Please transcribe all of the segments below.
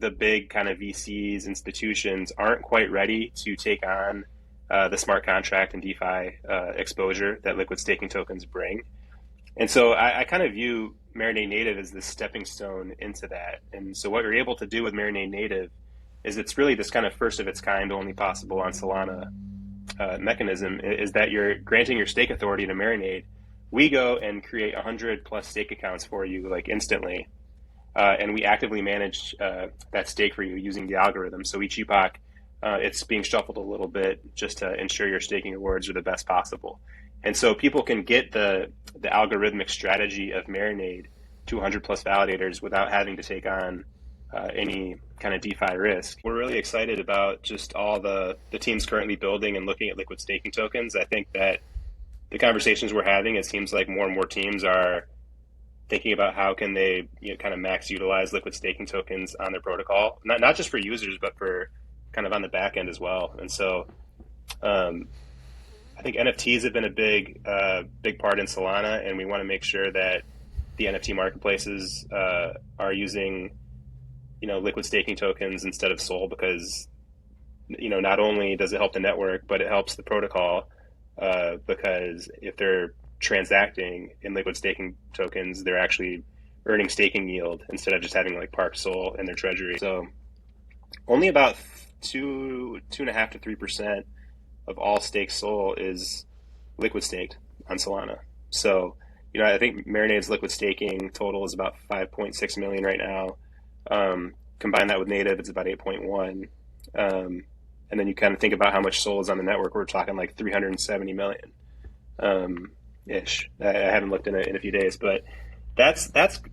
the big kind of VCs, institutions aren't quite ready to take on the smart contract and DeFi exposure that liquid staking tokens bring. And so I kind of view Marinade Native as the stepping stone into that. And so what you're able to do with Marinade Native is it's really this kind of first of its kind, only possible on Solana mechanism, is that you're granting your stake authority to Marinade. We go and create 100 plus stake accounts for you like instantly. And we actively manage that stake for you using the algorithm. So each epoch, it's being shuffled a little bit just to ensure your staking rewards are the best possible. And so people can get the algorithmic strategy of Marinade to 100 plus validators without having to take on any kind of DeFi risk. We're really excited about just all the teams currently building and looking at liquid staking tokens. I think that the conversations we're having, it seems like more and more teams are thinking about how can they kind of max utilize liquid staking tokens on their protocol, not just for users, but for kind of on the back end as well. And so I think NFTs have been a big part in Solana, and we want to make sure that the NFT marketplaces are using liquid staking tokens instead of SOL, because not only does it help the network, but it helps the protocol because if they're transacting in liquid staking tokens, they're actually earning staking yield instead of just having like parked SOL in their treasury. So only about 2.5% to 3% of all staked SOL is liquid staked on Solana. So I think Marinade's liquid staking total is about 5.6 million right now. Combine that with native, it's about 8.1. And then you kind of think about how much SOL is on the network. We're talking like 370 million ish. I haven't looked in a few days, but that's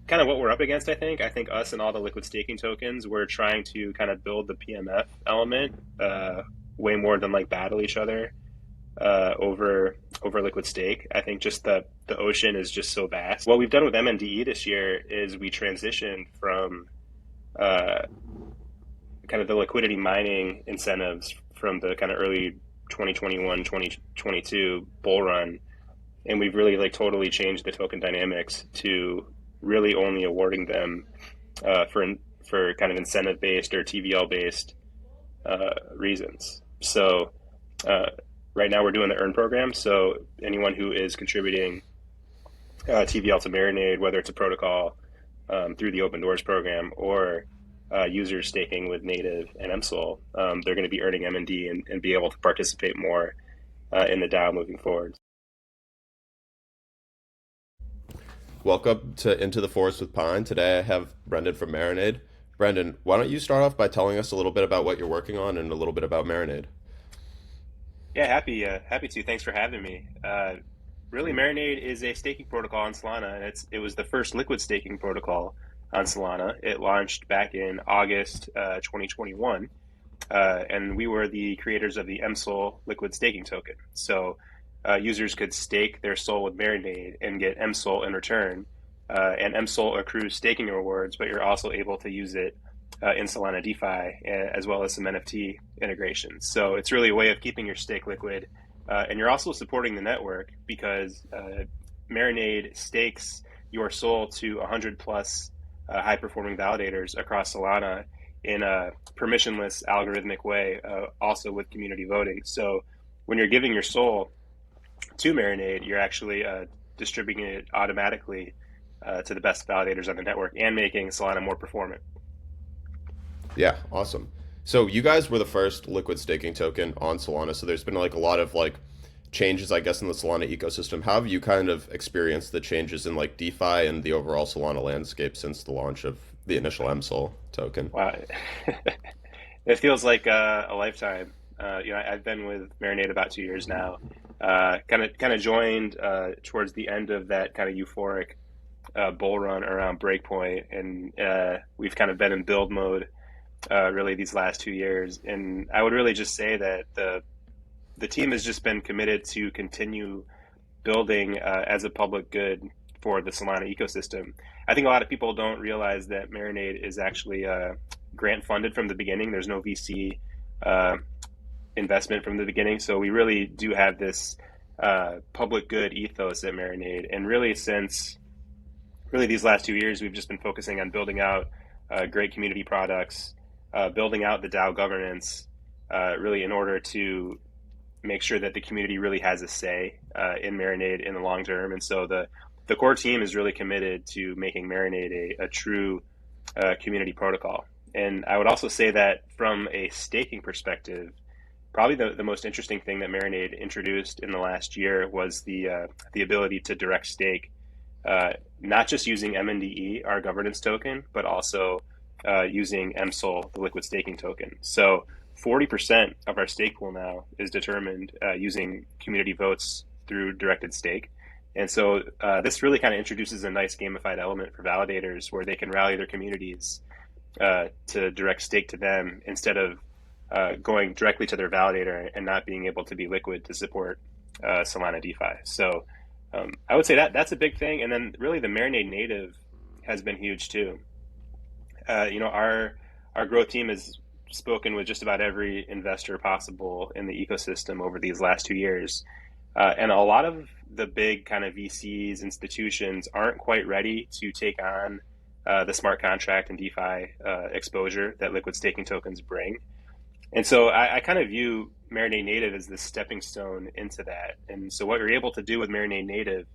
kind of what we're up against. I think us and all the liquid staking tokens, we're trying to kind of build the PMF element way more than like battle each other over liquid stake. I think just the ocean is just so vast. What we've done with MNDE this year is we transitioned from kind of the liquidity mining incentives from the kind of early 2021, 2022 bull run. And we've really like totally changed the token dynamics to really only awarding them for kind of incentive based or TVL based reasons. So right now we're doing the earn program. So anyone who is contributing TVL to Marinade, whether it's a protocol through the Open Doors program or users staking with native and MSOL, they're going to be earning MND and be able to participate more in the DAO moving forward. Welcome to Into the Forest with Pine. Today I have Brendan from Marinade. Brendan, why don't you start off by telling us a little bit about what you're working on and a little bit about Marinade? Yeah, happy to. Thanks for having me. Really, Marinade is a staking protocol on Solana, and it was the first liquid staking protocol on Solana. It launched back in August 2021, and we were the creators of the MSOL liquid staking token. So users could stake their SOL with Marinade and get MSOL in return. And MSOL accrues staking rewards, but you're also able to use it in Solana DeFi as well as some NFT integrations. So it's really a way of keeping your stake liquid. And you're also supporting the network because Marinade stakes your SOL to 100 plus high-performing validators across Solana in a permissionless algorithmic way, also with community voting. So when you're giving your SOL to Marinade, you're actually distributing it automatically to the best validators on the network and making Solana more performant. Yeah, awesome. So you guys were the first liquid staking token on Solana, so there's been like a lot of like changes, I guess, in the Solana ecosystem. How have you kind of experienced the changes in like DeFi and the overall Solana landscape since the launch of the initial MSOL token? Wow, it feels like a lifetime. I've been with Marinade about 2 years now. Kind of joined towards the end of that kind of euphoric bull run around breakpoint, and we've kind of been in build mode really these last 2 years. And I would really just say that the team has just been committed to continue building as a public good for the Solana ecosystem. I think a lot of people don't realize that Marinade is actually grant funded from the beginning. There's no VC investment from the beginning. So we really do have this public good ethos at Marinade. And really since these last 2 years, we've just been focusing on building out great community products building out the DAO governance, really in order to make sure that the community really has a say in Marinade in the long term. And so the core team is really committed to making Marinade a true community protocol. And I would also say that from a staking perspective, probably the most interesting thing that Marinade introduced in the last year was the ability to direct stake, not just using MNDE, our governance token, but also using MSOL, the liquid staking token. So 40% of our stake pool now is determined using community votes through directed stake. And so this really kind of introduces a nice gamified element for validators where they can rally their communities to direct stake to them instead of going directly to their validator and not being able to be liquid to support Solana DeFi. So I would say that's a big thing. And then really the Marinade native has been huge too. Our growth team has spoken with just about every investor possible in the ecosystem over these last 2 years. And a lot of the big kind of VCs, institutions aren't quite ready to take on the smart contract and DeFi exposure that liquid staking tokens bring. And so I kind of view Marinade Native as the stepping stone into that. And so what you're able to do with Marinade Native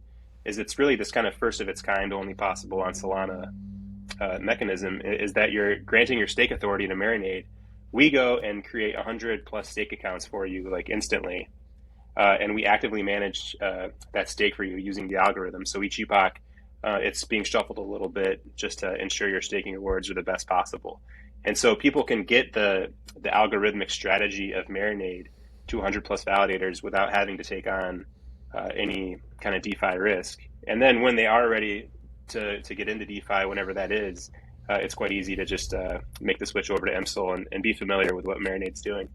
is it's really this kind of first of its kind, only possible on Solana mechanism, is that you're granting your stake authority to Marinade. We go and create 100 plus stake accounts for you like instantly. And we actively manage that stake for you using the algorithm. So each epoch, it's being shuffled a little bit just to ensure your staking rewards are the best possible. And so people can get the algorithmic strategy of Marinade to 100 plus validators without having to take on any kind of DeFi risk. And then when they are ready to get into DeFi, whenever that is, it's quite easy to just make the switch over to MSOL and be familiar with what Marinade's doing.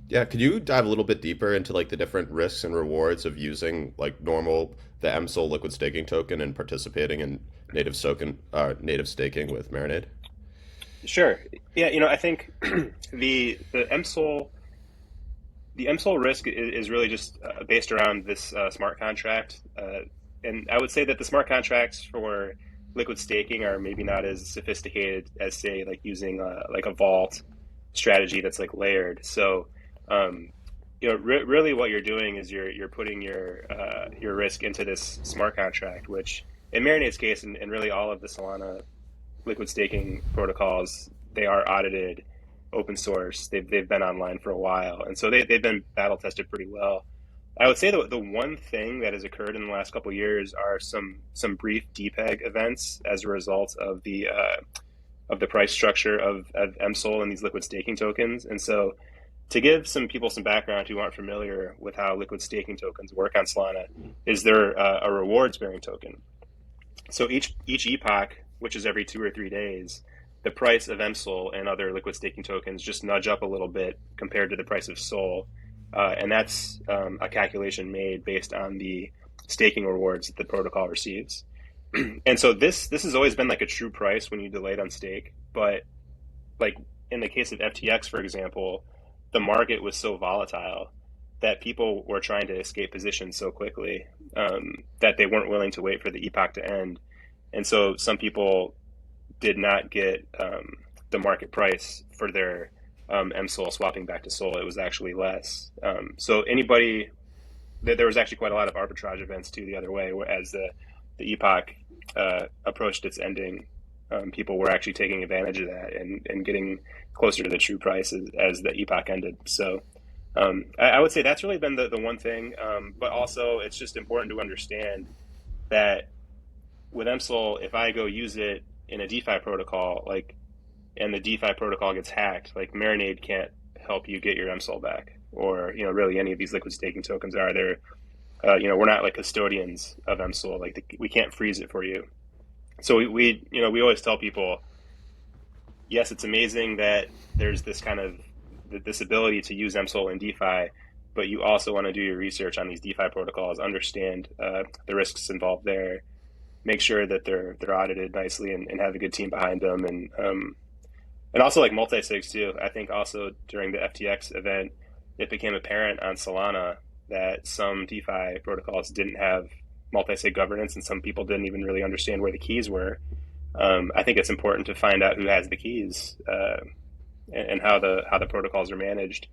Yeah, could you dive a little bit deeper into like the different risks and rewards of using like the MSOL liquid staking token and participating in native staking with Marinade? Sure. Yeah, I think the MSOL risk is really just based around this smart contract, and I would say that the smart contracts for liquid staking are maybe not as sophisticated as say like using like a vault strategy that's like layered. So really what you're doing is you're putting your risk into this smart contract, which in Marinade's case and really all of the Solana liquid staking protocols, they are audited, open source. They've been online for a while, and so they've been battle tested pretty well. I would say the one thing that has occurred in the last couple of years are some brief depeg events as a result of the price structure of MSOL and these liquid staking tokens. And so to give some people some background who aren't familiar with how liquid staking tokens work on Solana, is they're a rewards bearing token. So each epoch, which is every 2 or 3 days, the price of MSOL and other liquid staking tokens just nudge up a little bit compared to the price of SOL. And that's a calculation made based on the staking rewards that the protocol receives. And so this has always been like a true price when you delayed on stake. But like in the case of FTX, for example, the market was so volatile that people were trying to escape positions so quickly that they weren't willing to wait for the epoch to end. And so some people did not get the market price for their MSOL swapping back to SOL. It was actually less. So there was actually quite a lot of arbitrage events too the other way, as the epoch approached its ending. People were actually taking advantage of that and getting closer to the true price as the epoch ended. So I would say that's really been the one thing. But also it's just important to understand that with MSOL, if I go use it in a DeFi protocol, and the DeFi protocol gets hacked, like Marinade can't help you get your MSOL back, or really any of these liquid staking tokens are there. We're not like custodians of MSOL. We can't freeze it for you. So we always tell people, yes, it's amazing that there's this kind of this ability to use MSOL in DeFi, but you also want to do your research on these DeFi protocols, understand the risks involved there, make sure that they're audited nicely and have a good team behind them, and also like multi-sigs too. I think also during the FTX event, it became apparent on Solana that some DeFi protocols didn't have multi-sig governance, and some people didn't even really understand where the keys were. I think it's important to find out who has the keys, and how the protocols are managed,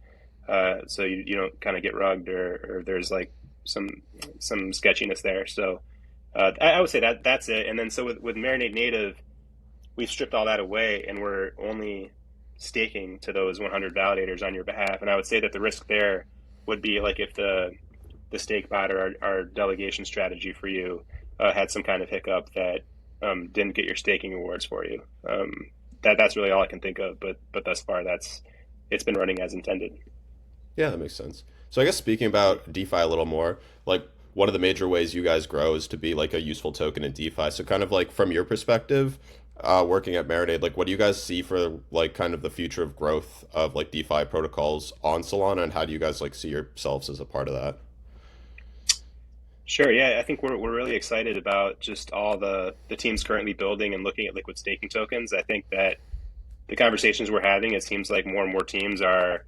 so you don't kind of get rugged or there's like some some sketchiness there. So I would say that's it. And then so with Marinade Native, we've stripped all that away, and we're only staking to those 100 validators on your behalf. And I would say that the risk there would be like if the stake bot or our delegation strategy for you had some kind of hiccup that didn't get your staking rewards for you. That's really all I can think of. But thus far, it's been running as intended. Yeah, that makes sense. So I guess speaking about DeFi a little more, like one of the major ways you guys grow is to be like a useful token in DeFi. So kind of like from your perspective, working at Marinade, like what do you guys see for like kind of the future of growth of like DeFi protocols on Solana, and how do you guys like see yourselves as a part of that? Sure. Yeah, I think we're really excited about just all the teams currently building and looking at liquid staking tokens. I think that the conversations we're having, it seems like more and more teams are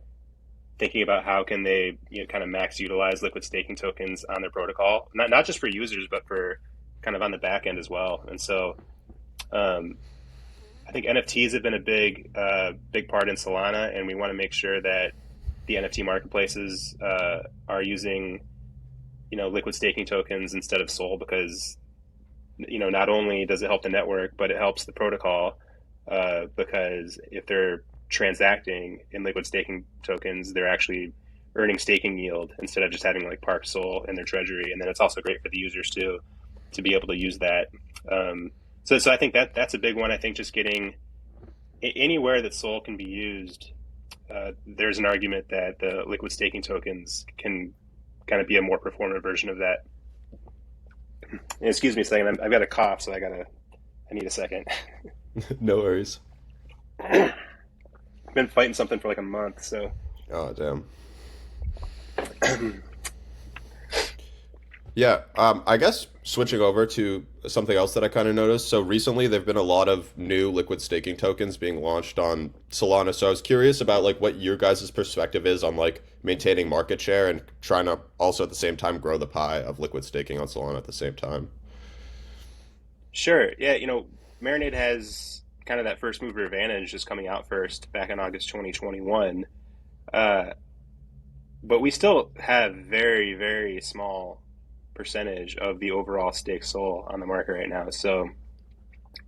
thinking about how can they kind of max utilize liquid staking tokens on their protocol, not just for users, but for kind of on the back end as well. And so um, I think NFTs have been a big part in Solana, and we want to make sure that the NFT marketplaces are using liquid staking tokens instead of Sol, because not only does it help the network, but it helps the protocol, because if they're transacting in liquid staking tokens, they're actually earning staking yield instead of just having like Park Sol in their treasury. And then it's also great for the users too to be able to use that. So I think that's a big one. I think just getting anywhere that Sol can be used, there's an argument that the liquid staking tokens can kind of be a more performant version of that. And excuse me a second, I've got a cough, so I need a second. No worries. I've been fighting something for like a month, so. Oh, damn. Yeah, I guess switching over to something else that I kind of noticed. So recently, there've been a lot of new liquid staking tokens being launched on Solana. So I was curious about like what your guys' perspective is on like maintaining market share and trying to also at the same time grow the pie of liquid staking on Solana at the same time. Sure. Yeah, Marinade has kind of that first mover advantage just coming out first back in August 2021. Uh, but we still have very, very small percentage of the overall stake Sol on the market right now. So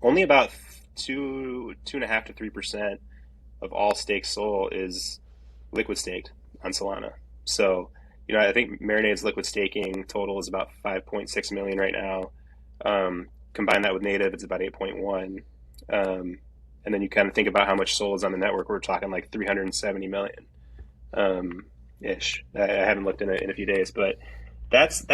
only about 2.5 to 3% of all stake Sol is liquid staked on Solana. So, I think Marinade's liquid staking total is about 5.6 million right now. Combine that with native, it's about 8.1. And then you kind of think about how much Sol is on the network. We're talking like 370 million ish. I haven't looked in a few days, but that's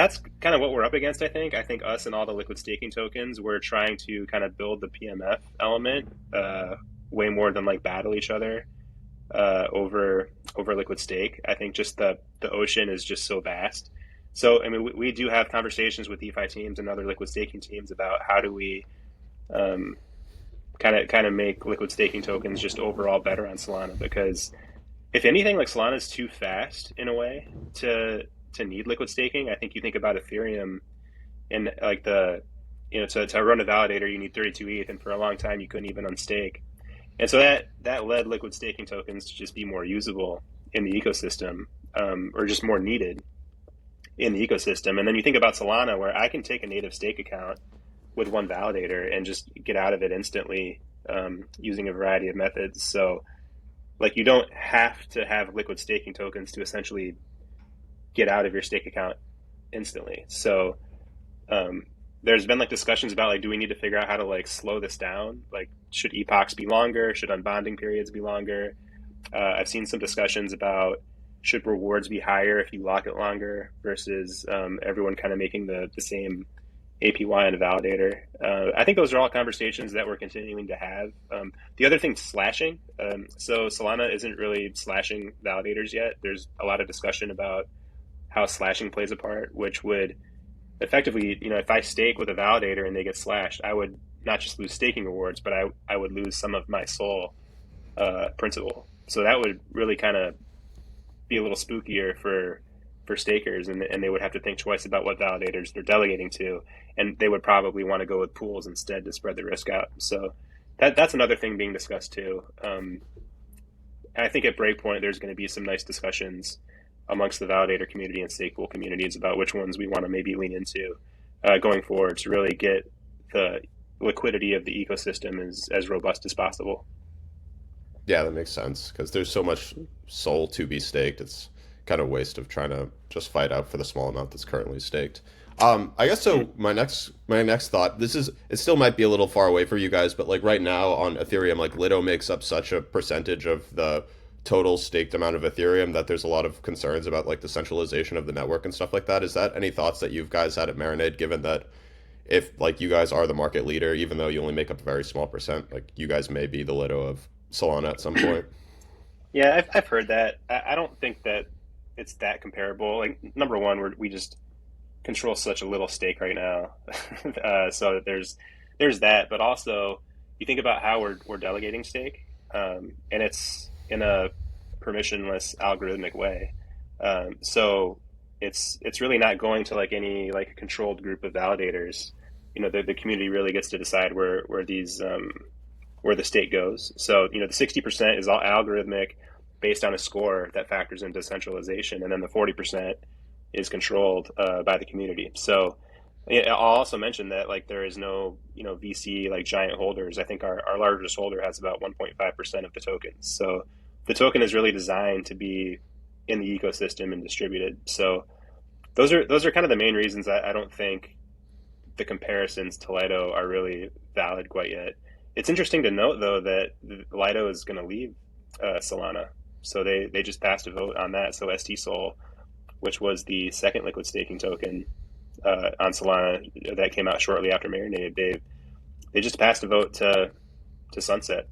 kind of what we're up against. I think us and all the liquid staking tokens, we're trying to kind of build the PMF element way more than like battle each other over liquid stake. I think just the ocean is just so vast. So I mean, we do have conversations with DeFi teams and other liquid staking teams about how do we kind of make liquid staking tokens just overall better on Solana, because if anything, like Solana is too fast in a way to need liquid staking. I think you think about Ethereum and like to run a validator you need 32 ETH, and for a long time you couldn't even unstake. And so that led liquid staking tokens to just be more usable in the ecosystem, or just more needed in the ecosystem. And then you think about Solana, where I can take a native stake account with one validator and just get out of it instantly, using a variety of methods. So like you don't have to have liquid staking tokens to essentially get out of your stake account instantly. So there's been like discussions about like, do we need to figure out how to like slow this down? Like, should epochs be longer? Should unbonding periods be longer? I've seen some discussions about should rewards be higher if you lock it longer versus everyone kind of making the same APY on a validator. I think those are all conversations that we're continuing to have. The other thing, slashing. So Solana isn't really slashing validators yet. There's a lot of discussion about how slashing plays a part, which would effectively, if I stake with a validator and they get slashed, I would not just lose staking rewards, but I would lose some of my Sol principal. So that would really kind of be a little spookier for stakers, and they would have to think twice about what validators they're delegating to, and they would probably want to go with pools instead to spread the risk out. So that's another thing being discussed too. I think at Breakpoint, there's going to be some nice discussions amongst the validator community and stake pool communities about which ones we want to maybe lean into going forward to really get the liquidity of the ecosystem as robust as possible. Yeah, that makes sense because there's so much soul to be staked. It's kind of a waste of trying to just fight out for the small amount that's currently staked. I guess so. My next thought. This is it. Still might be a little far away for you guys, but like right now on Ethereum, like Lido makes up such a percentage of the total staked amount of Ethereum that there's a lot of concerns about like the centralization of the network and stuff like that. Is that any thoughts that you guys had at Marinade, given that if like you guys are the market leader, even though you only make up a very small percent, like you guys may be the Lido of Solana at some point? Yeah, I've heard that. I don't think that it's that comparable. Like number one, we just control such a little stake right now, so that there's that. But also, you think about how we're delegating stake, and it's in a permissionless algorithmic way. So it's really not going to like any like controlled group of validators. The community really gets to decide where these where the state goes. So the 60% is all algorithmic based on a score that factors in decentralization, and then the 40% is controlled by the community. So yeah, I'll also mention that like there is no VC like giant holders. I think our largest holder has about 1.5% of the tokens. So the token is really designed to be in the ecosystem and distributed. So those are kind of the main reasons I don't think the comparisons to Lido are really valid quite yet. It's interesting to note though that Lido is going to leave Solana. So they just passed a vote on that. So ST Sol, which was the second liquid staking token on Solana that came out shortly after Marinade, they just passed a vote to sunset.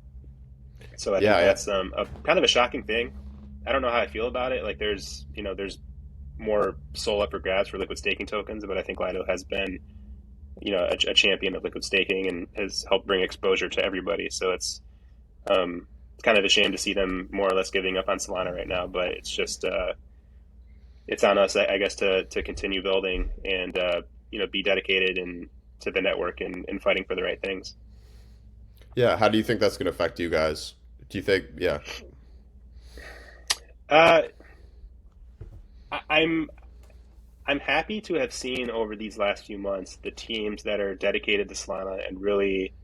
So I think Yeah, yeah. that's a kind of a shocking thing. I don't know how I feel about it. Like there's more soul up for grabs for liquid staking tokens, but I think Lido has been a champion of liquid staking and has helped bring exposure to everybody. So it's kind of a shame to see them more or less giving up on Solana right now. But it's just it's on us, I guess, to continue building and be dedicated and to the network and fighting for the right things. Yeah, how do you think that's going to affect you guys? Do you think, yeah, Uh, I'm I'm happy to have seen over these last few months the teams that are dedicated to Solana and really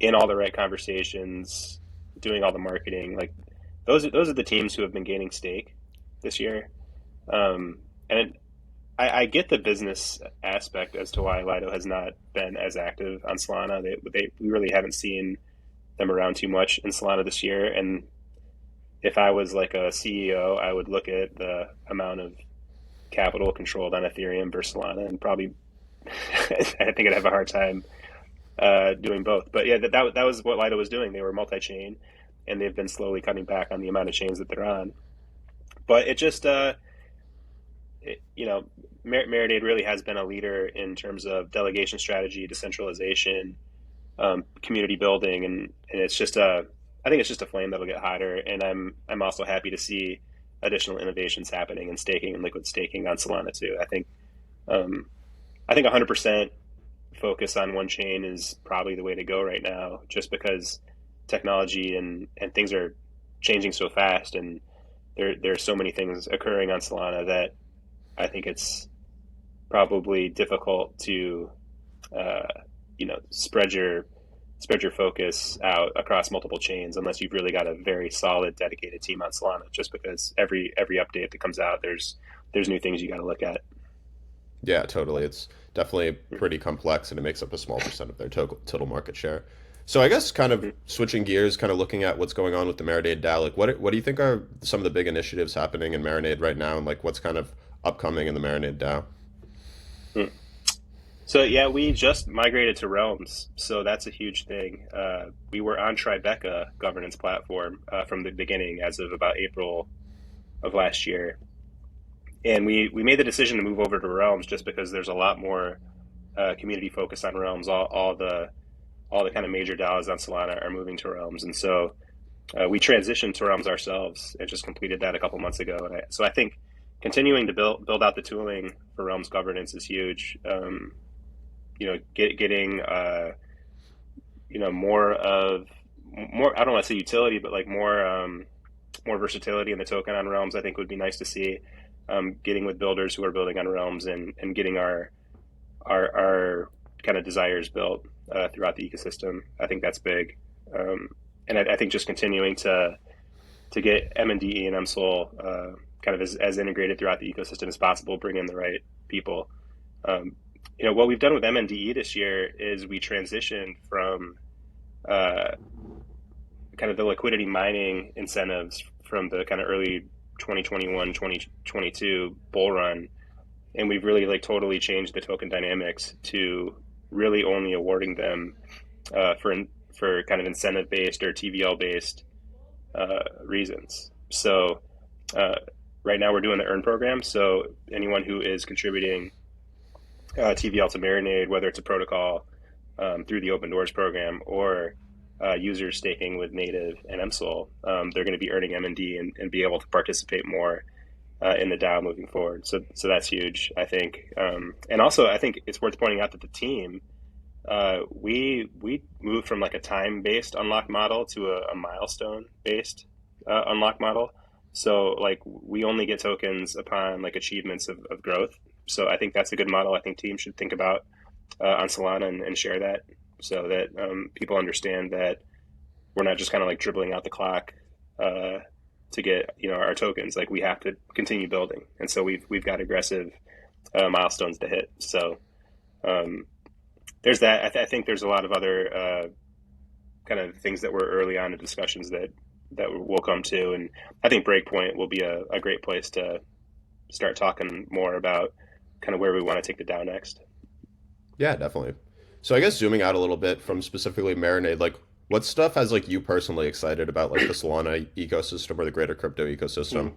in all the right conversations, doing all the marketing. Like those are the teams who have been gaining stake this year. And I get the business aspect as to why Lido has not been as active on Solana. We really haven't seen them around too much in Solana this year. And if I was like a CEO, I would look at the amount of capital controlled on Ethereum versus Solana, and probably I think I'd have a hard time doing both. But yeah, that was what Lido was doing. They were multi-chain, and they've been slowly cutting back on the amount of chains that they're on. But it just Marinade really has been a leader in terms of delegation strategy, decentralization, community building, and it's just I think it's just a flame that'll get hotter. And I'm also happy to see additional innovations happening in staking and liquid staking on Solana too. Um, I think 100% focus on one chain is probably the way to go right now, just because technology and things are changing so fast, and there's so many things occurring on Solana that I think it's probably difficult to uh, spread your focus out across multiple chains unless you've really got a very solid dedicated team on Solana. Just because every update that comes out, there's new things you got to look at. yeah, totally. It's definitely pretty complex and it makes up a small percent of their total market share. So I guess kind of switching gears, kind of looking at what's going on with the Marinade DAO, like what do you think are some of the big initiatives happening in Marinade right now, and like what's kind of upcoming in the Marinade DAO? So yeah, we just migrated to Realms, so that's a huge thing. We were on Tribeca governance platform from the beginning, as of about April of last year, and we made the decision to move over to Realms just because there's a lot more community focus on Realms. All the kind of major DAOs on Solana are moving to Realms, and so we transitioned to Realms ourselves and just completed that a couple months ago. So I think continuing to build out the tooling for Realms governance is huge. Getting more I don't want to say utility, but like more more versatility in the token on Realms, I think would be nice to see. Getting with builders who are building on Realms and getting our kind of desires built throughout the ecosystem. I think that's big. And I think just continuing to get MNDE and MSOL kind of as integrated throughout the ecosystem as possible, bring in the right people. What we've done with MNDE this year is we transitioned from kind of the liquidity mining incentives from the kind of early 2021, 2022 bull run. And we've really like totally changed the token dynamics to really only awarding them for kind of incentive based or TVL based reasons. So right now we're doing the earn program. So anyone who is contributing TVL to Marinade, whether it's a protocol through the Open Doors program or users staking with Native and MSOL, they're going to be earning MND and be able to participate more in the DAO moving forward. So that's huge, I think. And also, I think it's worth pointing out that the team, we moved from like a time-based unlock model to a milestone-based unlock model. So like we only get tokens upon like achievements of growth. So I think that's a good model. I think teams should think about on Solana and share that so that people understand that we're not just kind of like dribbling out the clock to get our tokens. Like we have to continue building, and so we've got aggressive milestones to hit. So there's that. I think there's a lot of other kind of things that were early on in discussions that we'll come to, and I think Breakpoint will be a great place to start talking more about kind of where we want to take the DAO next. Yeah, definitely. So I guess zooming out a little bit from specifically Marinade, like what stuff has like you personally excited about like the Solana ecosystem or the greater crypto ecosystem?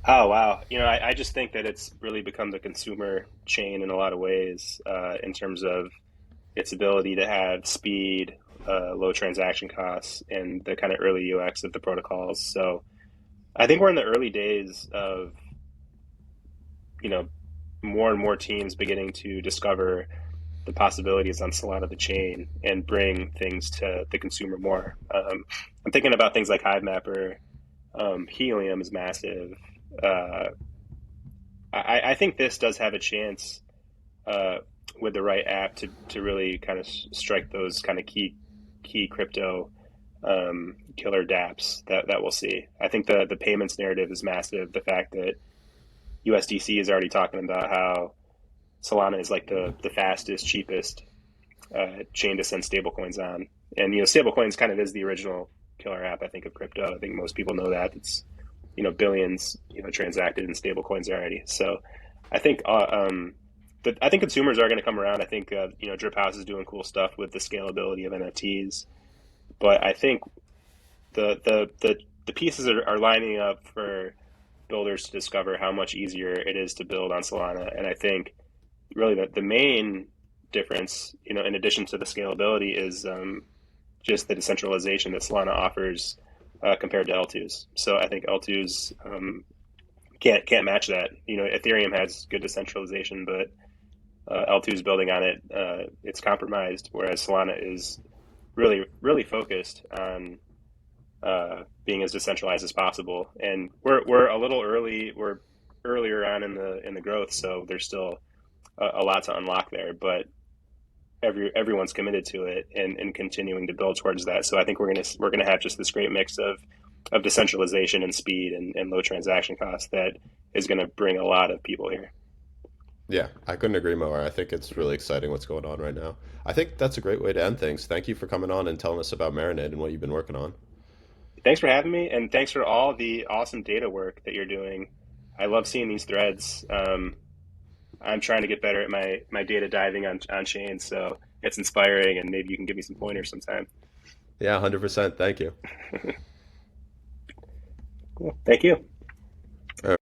Oh wow! I just think that it's really become the consumer chain in a lot of ways in terms of its ability to have speed, low transaction costs, and the kind of early UX of the protocols. So I think we're in the early days of more and more teams beginning to discover the possibilities on Solana the chain and bring things to the consumer more. I'm thinking about things like Hivemapper. Helium is massive. I think this does have a chance with the right app to really kind of strike those kind of key crypto killer dApps that we'll see. I think the payments narrative is massive. The fact that USDC is already talking about how Solana is like the fastest, cheapest chain to send stablecoins on. And, stablecoins kind of is the original killer app, I think, of crypto. I think most people know that. It's, billions, transacted in stablecoins already. So I think I think consumers are going to come around. I think, Drip House is doing cool stuff with the scalability of NFTs. But I think the pieces are lining up for builders to discover how much easier it is to build on Solana. And I think really the main difference, in addition to the scalability, is just the decentralization that Solana offers compared to L2s. So I think L2s can't match that. Ethereum has good decentralization, but L2s building on it, it's compromised, whereas Solana is really focused on being as decentralized as possible. And we're a little early. We're earlier on in the growth, so there's still a lot to unlock there. But everyone's committed to it and continuing to build towards that. So I think we're gonna have just this great mix of decentralization and speed and low transaction costs that is gonna bring a lot of people here. Yeah, I couldn't agree more. I think it's really exciting what's going on right now. I think that's a great way to end things. Thank you for coming on and telling us about Marinade and what you've been working on. Thanks for having me, and thanks for all the awesome data work that you're doing. I love seeing these threads. I'm trying to get better at my data diving on chain, so it's inspiring, and maybe you can give me some pointers sometime. Yeah, 100%. Thank you. Cool. Thank you.